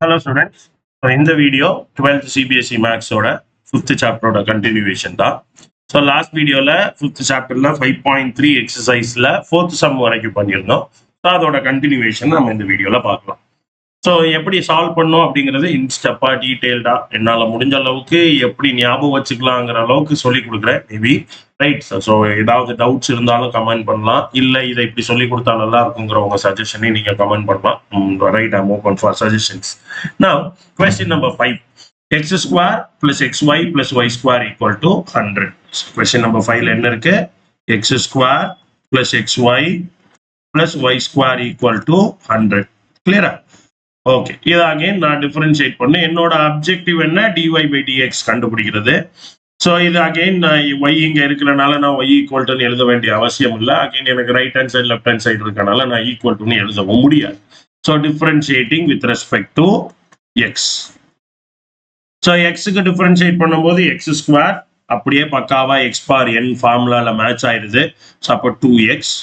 Hello students. So in the video 12th CBSE Maths ஓட 5th chapter ஓட continuation தான். So last videoல 5th chapterல 5.3 exerciseல 4th sum வரைக்கும் பண்ணியிருந்தோம். So அதோட continuation நம்ம இந்த வீடியோல பார்க்கலாம். ஸோ எப்படி சால்வ் பண்ணும் அப்படிங்கிறது இன்ஸ்டெப்பா டீட்டெயில்டா என்னால் முடிஞ்ச அளவுக்கு எப்படி ஞாபகம் வச்சுக்கலாங்கிற அளவுக்கு சொல்லி கொடுக்குறேன் மேபி ரைட் சார். ஸோ ஏதாவது டவுட்ஸ் இருந்தாலும் கமெண்ட் பண்ணலாம், இல்லை இதை இப்படி சொல்லி கொடுத்தா நல்லா இருக்குங்கிற உங்க சஜஷனையும் நீங்கள் கமெண்ட் பண்ணலாம். Right, I'm open for suggestions. Now question number 5. x square plus xy plus y square equal to 100. Question number 5 என்ன இருக்கு? x square plus xy plus y square equal to 100. கிளியரா? ஓகே, இது அகைன் நான் differentiate பண்ணேன். என்னோட objective என்ன? dy by dx கண்டுபிடிக்கிறது. So இது அகைன் நான் y இங்க இருக்கிறனால நான் y ஈக்குவல் டுன்னு எழுத வேண்டிய அவசியம் இல்லை. அகைன் எனக்கு right hand side left hand side இருக்கனால நான் ஈக்குவல் டுன்னு எழுதவும் முடியாது. So differentiating with respect to X. So எக்ஸுக்கு டிஃபரன்ஷியேட் பண்ணும்போது எக்ஸ் ஸ்கொயர் அப்படியே பக்காவா எக்ஸ் பார் என் ஃபார்முலால மேட்ச் ஆயிடுது. ஸோ அப்போ 2x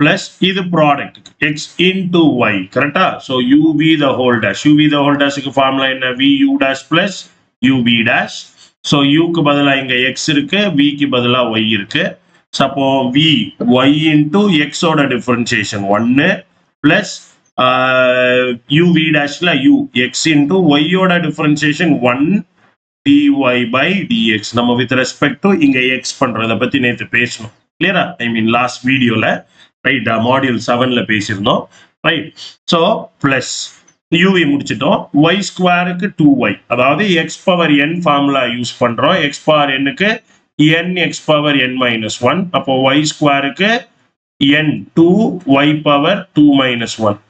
plus இது ப்ராடக்ட் x into y, கரெக்டா? So uv the whole dash, uv the whole dashக்கு ஃபார்முலா என்ன? vu dash plus uv dash. ஸோ uக்கு பதிலாக இங்க x இருக்கு, vக்கு பதிலாக y இருக்கு. ஸோ அப்போ v y into x ஓட differentiation 1 plus uv dashல u x into y ஓட டிஃபரன்சியேஷன் 1 dy by dx. நம்ம வித் ரெஸ்பெக்ட் டு இங்க x பண்றதை பத்தி நேற்று பேசணும், கிளியரா? ஐ மீன் லாஸ்ட் வீடியோல ரைட், மாடியூல் 7ல பேசியிருந்தோம். ரைட், ஸோ பிளஸ் யூவி முடிச்சிட்டோம். ஒய் ஸ்கொயருக்கு 2y, அதாவது X power n formula use பண்றோம். X power என்னுக்கு N X power n minus 1. அப்போ ஒய் ஸ்கொயருக்கு என் 2 ஒய் பவர் 2 மைனஸ் 1.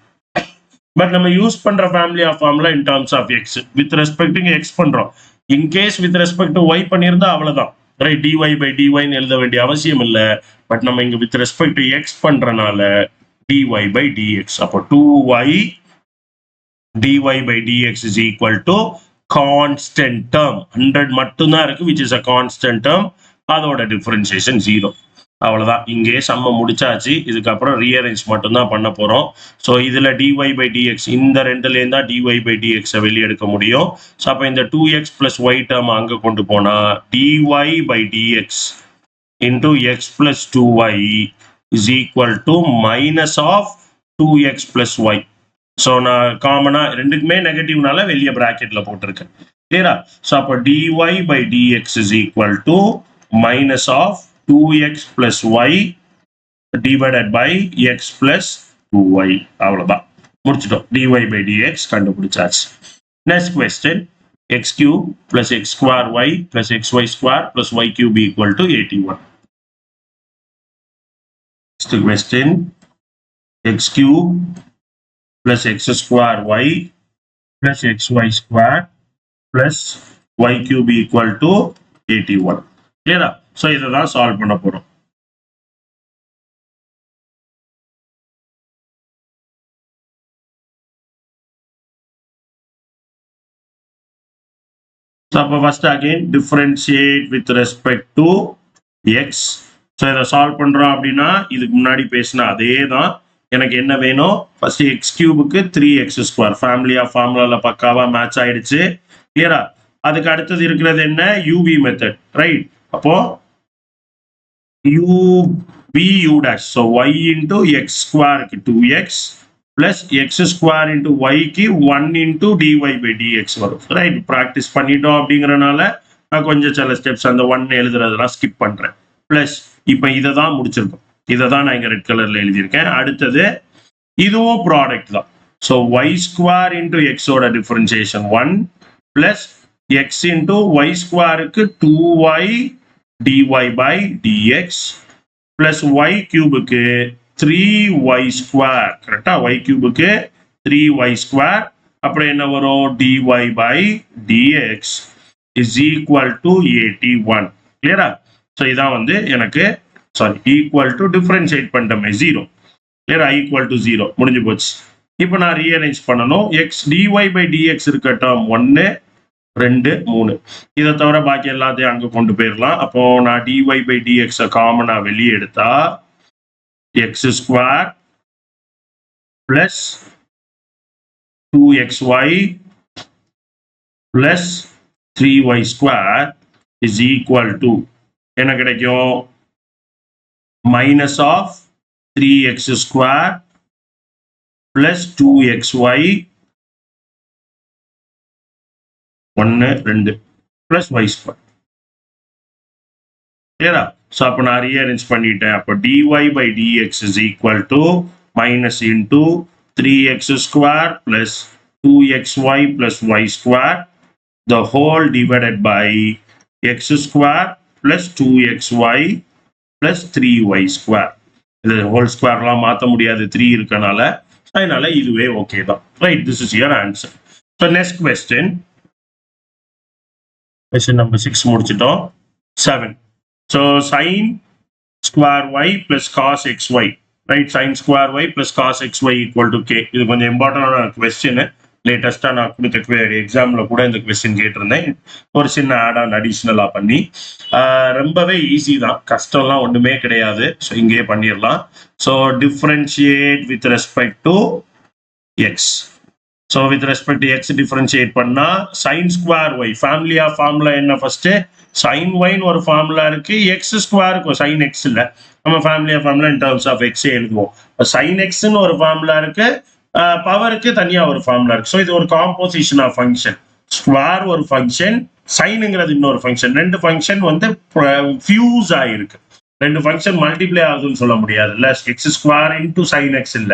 பட் நம்ம யூஸ் பண்ற family of formula in terms of X with respect X பண்றோம். In case with respect Y பண்ணியிருந்தா அவ்வளவுதான், right, dy by dy எழுத வேண்டிய அவசியம் இல்லை. பட் நம்ம இங்க வித் ரெஸ்பெக்ட் டு எக்ஸ் பண்றனால dy by dx. அப்போ 2y dy by dx is equal to constant term 100 மட்டும்தான் இருக்கு, which is a constant term. அதோட டிஃபரன்சியேஷன் 0. அவ்வளவுதான், இங்கே சம்ம முடிச்சாச்சு. இதுக்கப்புறம் ரீஅரேஞ்ச் மட்டும்தான் பண்ண போறோம். ஸோ இதுல dy by dx இந்த ரெண்டுல இருந்தா dy by dx வெளியே எடுக்க முடியும். ஸோ அப்போ இந்த 2x plus y டேர்ம் அங்க கொண்டு போனா dy by dx into x plus 2y is equal to minus of 2x plus y. So நான் காமனா ரெண்டுக்குமே நெகட்டிவ்னால வெளியே பிராக்கெட்ல போட்டிருக்கேன், கிளியரா? ஸோ அப்போ dy by dx is equal to minus of 2x plus y divided by x plus 2y. அவ்வளவுதான், முடிச்சிட்டோம். dy by dx கண்டுபிடிச்சாச்சு. Next question, x cube plus x square y plus xy square plus y cube equal to 81. Next question, x cube plus x square y plus xy square plus y cube equal to 81. கிளியரா? So இதை தான் solve பண்ண போறோம். அப்போ first again differentiate with respect to X. So இதை solve பண்றோம் அப்படின்னா இதுக்கு முன்னாடி பேசின அதே தான். எனக்கு என்ன வேணும்? ஃபர்ஸ்ட் எக்ஸ் கியூபுக்கு 3x ஸ்கொயர் ஃபேமிலி ஆஃப் ஃபார்முலால பக்காவா மேட்ச் ஆயிடுச்சு, கிளியரா? அதுக்கு அடுத்தது இருக்கிறது என்ன? UV method, right? அப்போ u dash, so y into x square க்கு 2x plus x square into y க்கு 1 into dy by dx வரும், ரைட்? ப்ராக்டிஸ் பண்ணிட்டோம் அப்படிங்கறனால நான் கொஞ்சம் சில ஸ்டெப்ஸ் அந்த 1 எழுதுறதெல்லாம் ஸ்கிப் பண்றேன். பிளஸ் இப்போ இதை தான் முடிச்சிருக்கோம், இதை தான் நான் இங்க ரெட் கலர்ல எழுதியிருக்கேன். அடுத்தது இதுவும் ப்ராடக்ட் தான். So y square into x ஓட differentiation 1 plus x into y ஸ்கொயருக்கு 2y dy by dx plus y கியூபுக்கு 3y square, கரெக்டா? y கியூபுக்கு 3y ஸ்கொயர், அப்புறம் என்ன வரும்? dy by dx is equal to 81. கிளியரா? ஸோ இதான் வந்து எனக்கு சாரி ஈக்குவல் டு டிஃபரன்ஷியேட் பண்ணிட்டோமே 0, கிளியரா? ஈக்குவல் டு 0 முடிஞ்சு போச்சு. இப்போ நான் ரீஅரேஞ்ச் பண்ணணும். x dy by dx இருக்கட்டும் 1 2 3, இதை தவிர பாக்கி எல்லாத்தையும் அங்க கொண்டு போயிடலாம். அப்போ நான் dy by dx காமனா வெளியே எடுத்தா x square plus 2xy plus 3y square is equal to என்ன கிடைக்கும் minus of 3x square plus 2xy 1 2 plus y square. clear? So அப்ப நான் rearrange பண்ணிட்டேன். அப்ப dy by dx is equal to minus into 3x square plus 2xy plus y square the whole divided by x square plus 2xy plus 3y square. இது whole square எல்லாம் மாத்த முடியாது 3 இருக்கனால, அதனால இதுவே ஓகே தான். Right, this is your answer. So next question number 6 முடிச்சிட்டோம். 7. So sin square y plus cos xy, right? Sin square y plus cos xy equal to k. இது கொஞ்சம் இம்பார்ட்டன்டான கொஸ்டின். லேட்டஸ்டா நான் கொடுத்த எக்ஸாம்ல கூட இந்த கொஸ்டின் கேட்டிருந்தேன். ஒரு சின்ன ஆட் ஆன் அடிஷ்னலா பண்ணி ரொம்பவே ஈஸி தான், கஷ்டம்லாம் ஒண்ணுமே கிடையாது. ஸோ இங்கேயே பண்ணிடலாம். So differentiate with respect to X. So with respect to X differentiate பண்ணா sine square Y family of formula என்ன ஃபர்ஸ்ட் sin yன்னு ஒரு ஃபார்முலா இருக்கு, x ஸ்கொயருக்கு sin x இல்ல, நம்ம family of formula in terms of x எழுதுவோம். sin xன்னு ஒரு ஃபார்முலா இருக்கு, பவருக்கு தனியா ஒரு ஃபார்முலா இருக்கு. ஸோ இது ஒரு காம்போசிஷன் ஆஃப் ஃபங்க்ஷன். ஸ்கொயர் ஒரு ஃபங்க்ஷன், சைனுங்கிறது இன்னொரு ஃபங்க்ஷன். ரெண்டு ஃபங்க்ஷன் வந்து ஃபியூஸ் ஆயிருக்கு. ரெண்டு ஃபங்க்ஷன் மல்டிப்ளை ஆகுதுன்னு சொல்ல முடியாது இல்ல. X square into sine x இல்ல,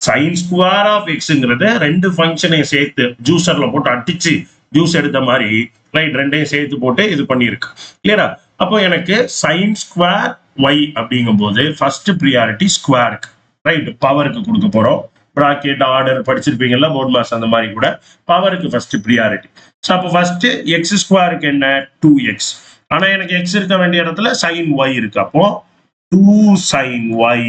சைன் ஸ்கொயர் ஆஃப் எக்ஸ்ங்கிறது ரெண்டு ஃபங்க்ஷனையும் சேர்த்து ஜூசர்ல போட்டு அடிச்சு ஜூஸ் எடுத்த மாதிரி ரைட் ரெண்டையும் சேர்த்து போட்டு இது பண்ணியிருக்கு. கிளியரா? அப்போ எனக்கு சைன் ஸ்கொயர் ஒய் அப்படிங்கும் போது ஃபர்ஸ்ட் ப்ரியாரிட்டி ஸ்கொயருக்கு, ரைட் பவருக்கு கொடுக்க போறோம். ப்ராக்கெட் ஆர்டர் படிச்சிருப்பீங்கல்ல போர்ட் மாஸ், அந்த மாதிரி கூட பவருக்கு ஃபர்ஸ்ட் ப்ரியாரிட்டி. ஸோ அப்போ ஃபர்ஸ்ட் எக்ஸ் ஸ்கொயருக்கு என்ன 2x, ஆனா எனக்கு எக்ஸ் இருக்க வேண்டிய இடத்துல சைன் ஒய் இருக்கு, அப்போ 2 sin y.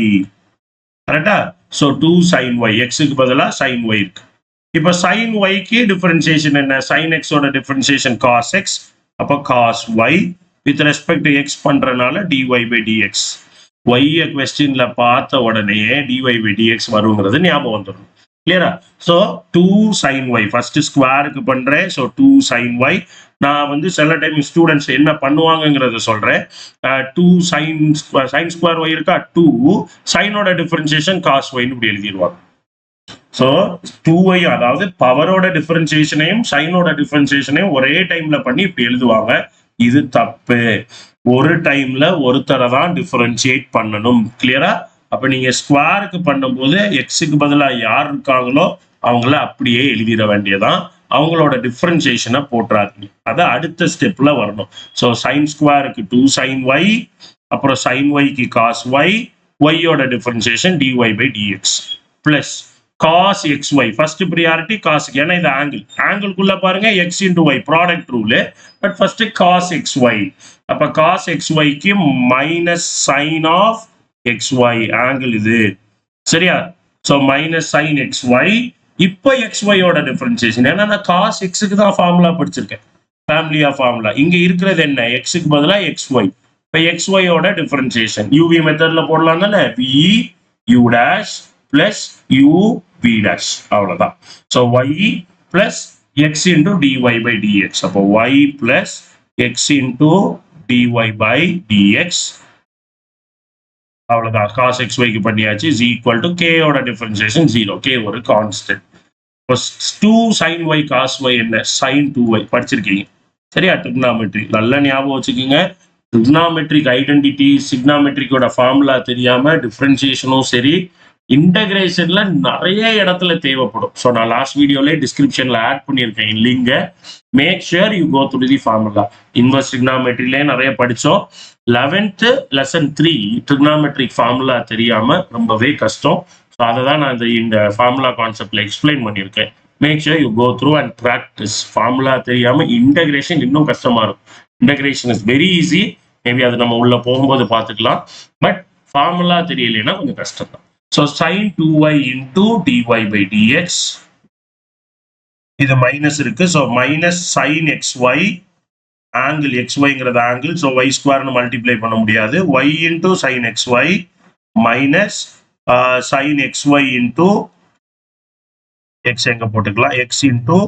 கரெக்டா? ஸோ 2 sin y, எக்ஸுக்கு பதிலாக சைன் ஒய் இருக்கு. இப்போ சைன் ஒய்க்கு டிஃபரன்சியேஷன் என்ன? சைன் எக்ஸோட டிஃபரன்சியேஷன் காஸ் எக்ஸ், அப்போ cos Y with respect to X பண்றதுனால டிஒய் பை டிஎக்ஸ். ஒய்ய கொஸ்டின்ல பார்த்த உடனே டிஒய் பை டிஎக்ஸ் வருங்கிறது ஞாபகம் வந்துடும். கிளியரா? ஸோ 2 sin y ஃபர்ஸ்ட் ஸ்கொயருக்கு பண்றேன். So 2 sin y. நான் வந்து சில டைம் ஸ்டூடெண்ட்ஸ் என்ன பண்ணுவாங்கிறத சொல்றேன். 2 sin ஸ்கொயர் ஒய் இருக்கா, 2 சைனோட டிஃபரன்சியேஷன் காஸ் ஒய்னு இப்படி எழுதிடுவாங்க. ஸோ 2y அதாவது பவரோட டிஃபரன்சியேஷனையும் சைனோட டிஃபரன்சியேஷனையும் ஒரே டைம்ல பண்ணி இப்படி எழுதுவாங்க. இது தப்பு. ஒரு டைம்ல ஒருத்தரை தான் டிஃபரன்சியேட் பண்ணணும். கிளியரா? அப்ப நீங்க ஸ்கொயருக்கு பண்ணும்போது எக்ஸுக்கு பதிலாக யார் இருக்காங்களோ அவங்கள அப்படியே எழுதிட வேண்டியதான், அவங்களோட டிஃபரன்சியேஷனை போட்டுறாதீங்க. அது அடுத்த ஸ்டெப்ல வரணும். ஸோ சைன் ஸ்கொயருக்கு 2 sin y, அப்புறம் சைன் ஒய்க்கு காஸ் ஒய், ஒய்யோட differentiation dy by dx plus cos X Y first priority காஸுக்கு, ஏன்னா இது ஆங்கிள், ஆங்கிள்குள்ள பாருங்க X into Y product rule. But first cos X Y, அப்ப காஸ் எக்ஸ் ஒய்க்கு minus sine of X Y angle இது, சரியா? So minus sine X Y. இப்போ எக்ஸ் ஒய்யோட டிஃபரன்சியேஷன், ஏன்னா நான் காஸ் எக்ஸுக்கு தான் ஃபார்முலா படிச்சிருக்கேன், ஃபேமிலி ஆஃப் ஃபார்முலா. இங்க இருக்கிறது என்ன? எக்ஸுக்கு பதிலாக எக்ஸ் ஒய். இப்போ எக்ஸ் ஒய்யோட டிஃபரன்சியேஷன் யூவி மெத்தட்ல போடலாம் தானே, V U dash plus U v dash, அவ்வளவுதான். So y plus x into dy by dx. அப்போ y plus x into dy by dx, அவ்வளவுதான். cos xy க்கு பண்ணியாச்சு is equal to k ஓட டிஃபரன்சியேஷன் 0. k ஒரு constant. 2 sin y cos y என்ன? sin 2y படிச்சிருக்கீங்க, சரியா? ட்ரிக்னாமெட்ரி நல்லா ஞாபகம் வச்சுக்கோங்க. ட்ரிக்னாமெட்ரிக் ஐடென்டிட்டி, சிக்னாமெட்ரிக்கோட ஃபார்முலா தெரியாம டிஃபரன்சியேஷனும் சரி இன்டகிரேஷன்ல நிறைய இடத்துல தேவைப்படும். ஸோ நான் லாஸ்ட் வீடியோல டிஸ்கிரிப்ஷன்ல ஆட் பண்ணியிருக்கேன் link. Make sure you go through the formula. Inverse ட்ரிக்னாமெட்ரிலே நிறைய படித்தோம். 11th lesson 3 ட்ரிக்னாமெட்ரிக் ஃபார்முலா தெரியாம ரொம்பவே கஷ்டம். ஸோ அதை தான் நான் இந்த ஃபார்முலா கான்செப்ட்ல எக்ஸ்பிளைன் பண்ணியிருக்கேன். Make sure you go through and practise. Formula தெரியாம இன்டகிரேஷன் இன்னும் கஷ்டமா இருக்கும். Integration is very easy, maybe அது நம்ம உள்ள போகும்போது பார்த்துக்கலாம். பட் ஃபார்முலா தெரியலைன்னா கொஞ்சம் கஷ்டம் தான். So sin 2y into dy by dx, இது மைனஸ் இருக்கு. So minus sin xy, angle xyங்கிறது ஆங்கிள், ஸோ y ஸ்கொயர்னு மல்டிப்ளை பண்ண முடியாது. y into sin xy minus sin xy into x எங்க போட்டுக்கலாம், x into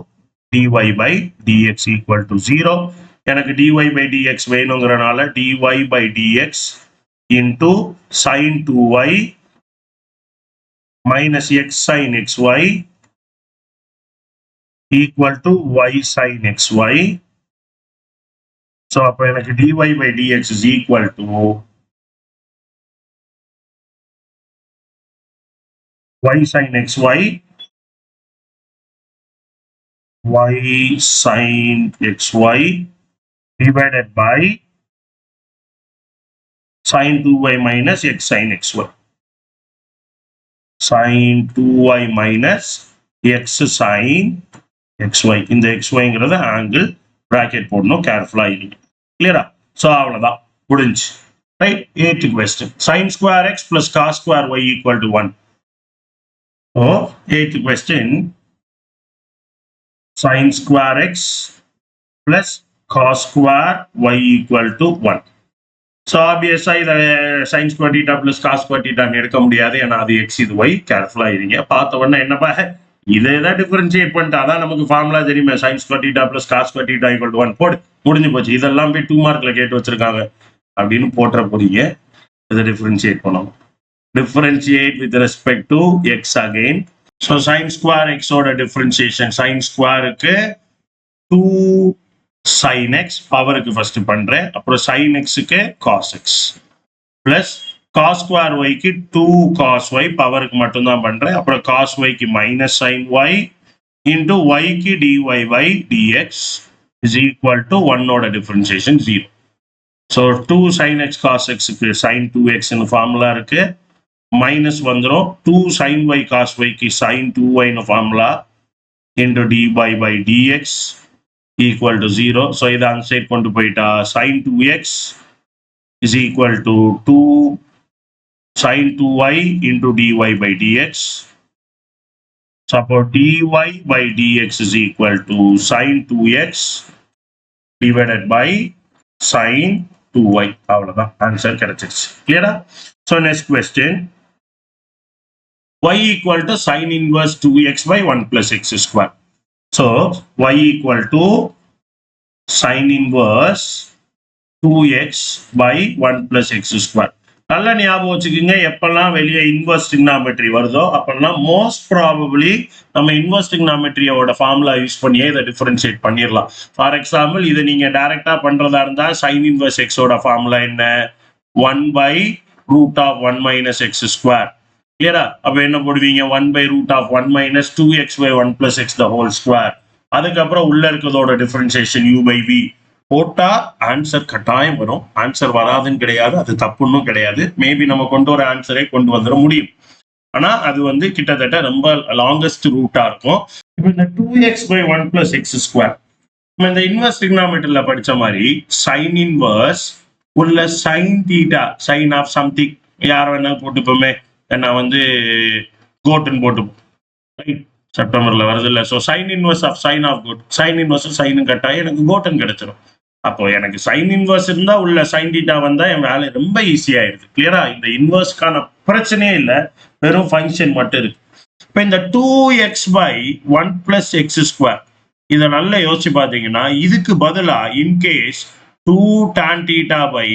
dy by dx equal to 0. எனக்கு dy by dx வேணுங்கிறனால dy by dx into sin 2y minus x sin xy equal to y sin xy. So அப்ப எனக்கு dy by dx is equal to y sin xy divided by sin 2y minus x sin xy. Sin 2y minus x sin xy. இந்த xyங்கிறது angle bracket போடணும், கேர்ஃபுல்லா இருக்கு. கிளியரா? So அவ்வளவுதான், முடிஞ்சு. Right? 8th question. Sin square x plus cos square y equal to 1. So 8th question. Sin square x plus cos square y equal to 1. So obviously இதை sin square theta plus cos square theta எடுக்க முடியாது, ஏன்னா அது x இது y. கேர்ஃபுல்லா இருங்க. பார்த்த உடனே என்னப்பா இதை தான் டிஃபரன்ஷியேட் பண்ணிட்டு அதான் நமக்கு ஃபார்முலா தெரியுமே, sin square theta plus cos square theta equal to 1 போடு, முடிஞ்சு போச்சு. இதெல்லாம் போய் 2 மார்க்ல கேட்டு வச்சிருக்காங்க அப்படின்னு போட்டுற போறீங்க. இதை டிஃபரன்ஷியேட் பண்ணணும். Differentiate with respect to x again. So sin square x ஓட differentiation, sin squareக்கு 2 sin x பவருக்கு ஃபர்ஸ்ட் பண்றேன், அப்புறம் sin xக்கு cos x plus cos square y க்கு 2 cos y பவருக்கு மட்டும் தான் பண்றேன், அப்புறம் cos y க்கு minus sin y into y க்கு dy by dx is equal to 1 ஓட differentiation 0. So 2 sin x cos x க்கு sin 2x ன்னு ஃபார்முலா இருக்கு, மைனஸ் வந்துடும் 2 sin y cos y க்கு sin 2y ன்னு formula into dy by dx equal to 0. So இதை அந்த சைட் கொண்டு போயிட்டா sin 2x is equal to 2 sin 2y into dy by dx. So அப்போ dy by dx is equal to sin 2x divided by sin 2y. அவ்வளவுதான், answer கிடைச்சிருச்சு. கிளியரா? So next question. Y equal to sin inverse 2x by 1 plus x square. So y equal to sin inverse 2x by 1 plus x square. நல்லா ஞாபகம் வச்சுக்கோங்க, எப்பெல்லாம் வெளியே inverse trigonometry வருதோ அப்பெல்லாம் மோஸ்ட் ப்ராபபிளி நம்ம இன்வர்ஸ் ட்ரிக்னாமெட்ரியோட ஃபார்முலா யூஸ் பண்ணியே இதை டிஃபரன்ஷியேட் பண்ணிடலாம். ஃபார் எக்ஸாம்பிள் இதை நீங்க டைரக்டா பண்றதா இருந்தா sin inverse x ஓட ஃபார்முலா என்ன? 1 by root of 1 minus x square. கிளியரா? அப்ப என்ன போடுவீங்க? 1 by root of 1 minus 2x by 1 plus x the whole square. அதுக்கப்புறம் உள்ள இருக்கிறதோட டிஃபரன்சியேஷன் u by v போட்டா ஆன்சர் கட்டாயம் வரும். ஆன்சர் வராதுன்னு கிடையாது, அது தப்புன்னும் கிடையாது. மேபி நம்ம கொண்டு வர ஆன்சரை கொண்டு வந்துட முடியும், ஆனா அது வந்து கிட்டத்தட்ட ரொம்ப லாங்கஸ்ட் ரூட்டா இருக்கும். இப்போ இந்த 2x by 1 plus x square நம்ம இந்த இன்வர்ஸ் ட்ரிக்னாமெட்ரியில படிச்ச மாதிரி சைன் இன்வர்ஸ் உள்ள sine theta, sine of something யார் வேணாலும் போட்டுப்போமே, நான் வந்து கோட்டுன்னு போட்டுப்போம். ரைட்? செப்டம்பர்ல வருது இல்ல. So sine inverse of sine of cot, sine inverse சைனும் கட்டாயம் எனக்கு கோட்டுன்னு கிடைச்சிடும். அப்போ எனக்கு சைன் இன்வர்ஸ் இருந்தா உள்ள சைன் தீட்டா வந்தா என் வேலை ரொம்ப ஈஸியாயிருது. கிளியரா? இந்த இன்வர்ஸ்க்கான பிரச்சனையே இல்லை, வெறும் ஃபங்க்ஷன் மட்டும் இருக்கு. இப்போ இந்த 2x by 1 plus x square இதை நல்லா யோசிச்சு பார்த்தீங்கன்னா, இதுக்கு பதிலா in case 2 tan theta by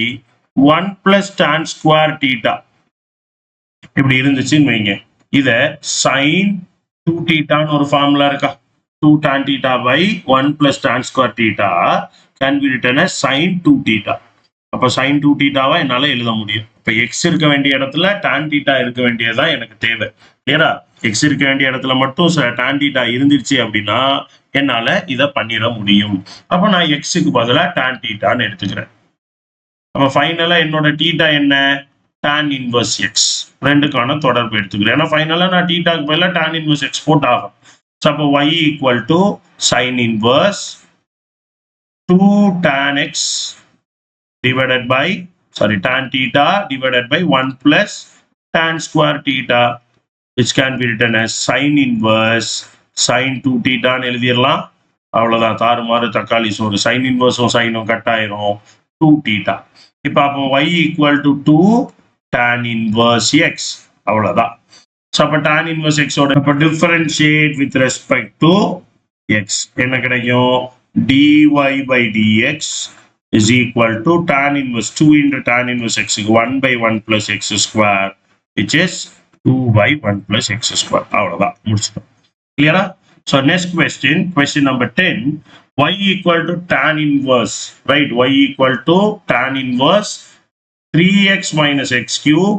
1 plus tan square theta இப்படி இருந்துச்சுன்னு வைங்க, இத sin 2 thetaன்னு ஒரு ஃபார்முலா இருக்கா, 2 tan theta by 1 plus tan square theta can be written as sin 2 theta. அப்ப sin 2 thetaவை என்னால எழுத முடியும். இப்ப x இருக்க வேண்டிய இடத்துல tan theta இருக்க வேண்டியதுதான் எனக்கு தேவை. ஏன்னா x இருக்க வேண்டிய இடத்துல மட்டும் tan theta இருந்துருச்சு அப்படின்னா என்னால இதை பண்ணிட முடியும். அப்ப நான் x-க்கு பதிலா tan thetaன்னு எடுத்துக்கிறேன். அப்ப ஃபைனலா என்னோட theta என்ன? tan inverse x. ரெண்டுக்கான தொடர்பு எடுத்துக்கிறேன். ஏன்னா ஃபைனலா நான் thetaக்கு பதிலா tan inverse x போட்டு ஆகும். அப்போ y equal to sin inverse 2 tan x divided by tan theta divided by 1 plus tan square theta, which can be written as sin inverse sin 2 theta ன்னு எழுதிடலாம். அவ்வளவுதான், தாறுமாறு தக்காளி சோறு. sin inverse சைனும் கட் ஆயிரும், 2 theta. இப்ப அப்போ y equal to 2 tan inverse x. அவ்வளவுதான். So அப்ப tan inverse x ஓட differentiate with respect to X என்ன கிடைக்கும் dy by dx is equal to tan inverse 2 into tan inverse x 1 by 1 plus x square which is 2 by 1 plus x square அவ்வளவுதான் முடிச்சிட்டோம் clear so next question number 10 y equal to tan inverse right y equal to tan inverse 3x minus x cube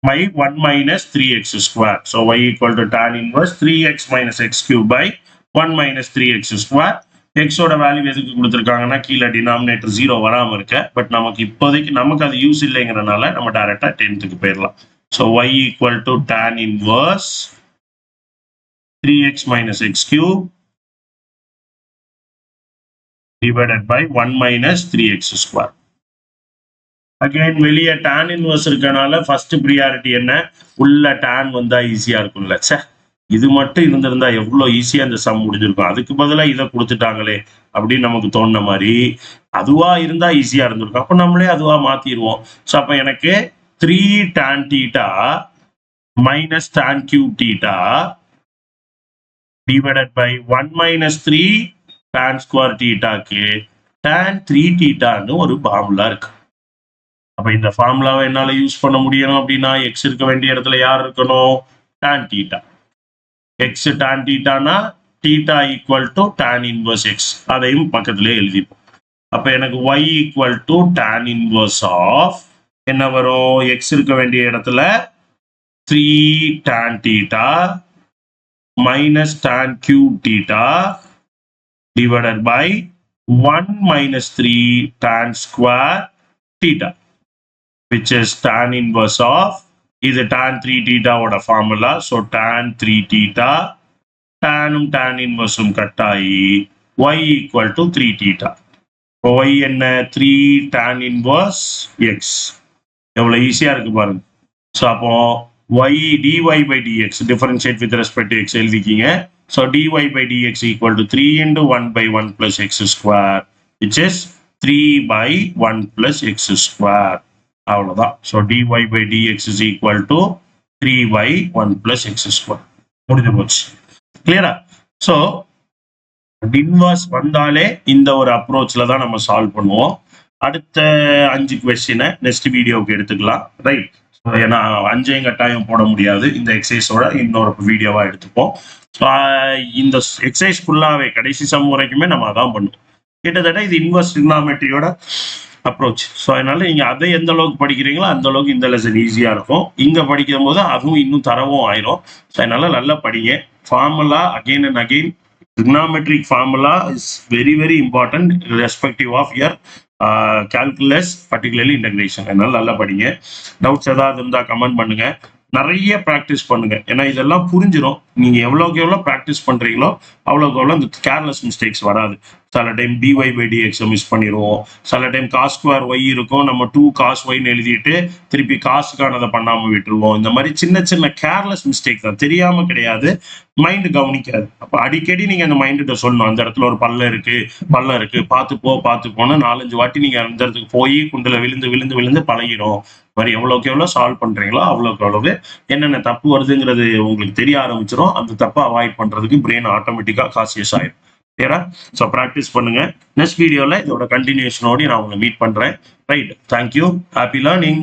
by 1 minus 3x square so y equal to tan inverse 3x minus x cube by 1 minus 3x square x ஓட value எதுக்கு கொடுத்திருக்காங்கன்னா கீழ denominator 0 வராம இருக்க but நமக்கு இப்போதைக்கு நமக்கு அது use இல்லைங்கறனால நம்ம டைரக்டா 10th க்கு போயிரலாம் so y equal to tan inverse 3x minus x cube divided by 1 minus 3x square again வெளிய tan inverse இருக்கனால ஃபர்ஸ்ட் பிரியாரிட்டி என்ன உள்ள tan வந்தா ஈஸியா இருக்கும்ல ச்சே இது மட்டும் இருந்திருந்தா எவ்வளவு ஈஸியா இந்த சம் முடிஞ்சிருக்கும் அதுக்கு பதிலா இதை கொடுத்துட்டாங்களே அப்படின்னு நமக்கு தோணுன மாதிரி அதுவா இருந்தா ஈஸியா இருந்திருக்கும் அப்ப நம்மளே அதுவா மாத்திடுவோம் ஸோ அப்ப எனக்கு 3 tan theta minus tan cube theta divided by 1 minus 3 tan square theta க்கு tan 3 theta ன்னு ஒரு ஃபார்முலா இருக்கு அப்ப இந்த ஃபார்முலாவை என்னால யூஸ் பண்ண முடியணும் அப்படின்னா எக்ஸ் இருக்க வேண்டிய இடத்துல யார் இருக்கணும் tan theta x tan theta na theta equal to tan inverse x அதையும் பக்கத்திலே எழுதிப்போம் அப்ப எனக்கு y equal to tan inverse of என்ன வரும் x இருக்க வேண்டிய இடத்துல 3 tan theta minus tan cube theta divided by 1 minus 3 tan square theta which is tan inverse of இது tan 3 theta ஓட formula so tan 3 theta tanum tan inverseum cut ஆகி y equal to 3 theta y என்ன 3 tan inverse x எவ்வளவு ஈஸியா இருக்கு பாருங்க so அப்போ y dy by dx differentiate with respect to x எழுதிக்கீங்க so dy by dx equal to 3 into 1 by 1 plus x square which is 3 by 1 plus x square அவ்வளவுதான் so dy by dx is equal to 3 by 1 plus x square முடிஞ்சு போச்சு கிளியரா so inverse வந்தாலே இந்த ஒரு அப்ரோச்ல தான் நம்ம solve பண்ணுவோம் அடுத்த 5 क्वेश्चन நெக்ஸ்ட் வீடியோக்கு எடுத்துக்கலாம் ரைட் ஏன்னா 5 கட்டாயம் போட முடியாது இந்த எக்ஸசைஸோட இன்னொரு வீடியோவா எடுத்துப்போம் இந்த எக்ஸசைஸ் ஃபுல்லாவே கடைசி சம் வரைக்குமே நம்ம அதான் பண்ணுவோம் கிட்டத்தட்ட இது இன்வர்ஸ் ட்ரிகோனோமெட்ரியோட அப்ரோச் ஸோ அதனால நீங்க அதை எந்த அளவுக்கு படிக்கிறீங்களோ அந்த அளவுக்கு இந்த லெசன் ஈஸியா இருக்கும் இங்க படிக்கும் போது அதுவும் இன்னும் தரவும் ஆயிரும் ஸோ அதனால நல்லா படிங்க formula again and again trigonometric formula is very very important irrespective of your calculus particularly integration அதனால நல்லா படிங்க டவுட்ஸ் ஏதாவது இருந்தா கமெண்ட் பண்ணுங்க நிறைய ப்ராக்டிஸ் பண்ணுங்க ஏன்னா இதெல்லாம் புரிஞ்சிடும் நீங்க எவ்வளவுக்கு எவ்வளவு ப்ராக்டிஸ் பண்றீங்களோ அவ்வளவுக்கு எவ்வளவு இந்த கேர்லெஸ் மிஸ்டேக்ஸ் வராது சில time dy by dx miss பண்ணிடுவோம் சில டைம் cos square y இருக்கும் நம்ம 2 cos y ன்னு எழுதிட்டு திருப்பி காசுக்கானதை பண்ணாம விட்டுருவோம் இந்த மாதிரி சின்ன சின்ன கேர்லெஸ் மிஸ்டேக் தான் தெரியாம கிடையாது மைண்ட் கவனிக்காது அப்ப அடிக்கடி நீங்க அந்த மைண்ட சொல்லணும் அந்த இடத்துல ஒரு பள்ளம் இருக்கு பார்த்து போனா 4-5 வாட்டி நீங்க அந்த இடத்துக்கு போய் குண்டுல விழுந்து பழகிடும் மாதிரி எவ்வளவுக்கு எவ்வளவு சால்வ் பண்றீங்களோ அவ்வளவுக்கு அவ்வளவு என்னென்ன தப்பு வருதுங்கிறது உங்களுக்கு தெரிய ஆரம்பிச்சிடும் அந்த தப்பை அவாய்ட் பண்றதுக்கு பிரெயின் ஆட்டோமேட்டிக்கா கான்சியஸ் ஆயிடும் கிளியரா ஸோ ப்ராக்டிஸ் பண்ணுங்க நெக்ஸ்ட் வீடியோல இதோட கண்டினியூஷனோட நான் உங்களை மீட் பண்றேன் ரைட் தேங்க்யூ ஹாப்பி லேர்னிங்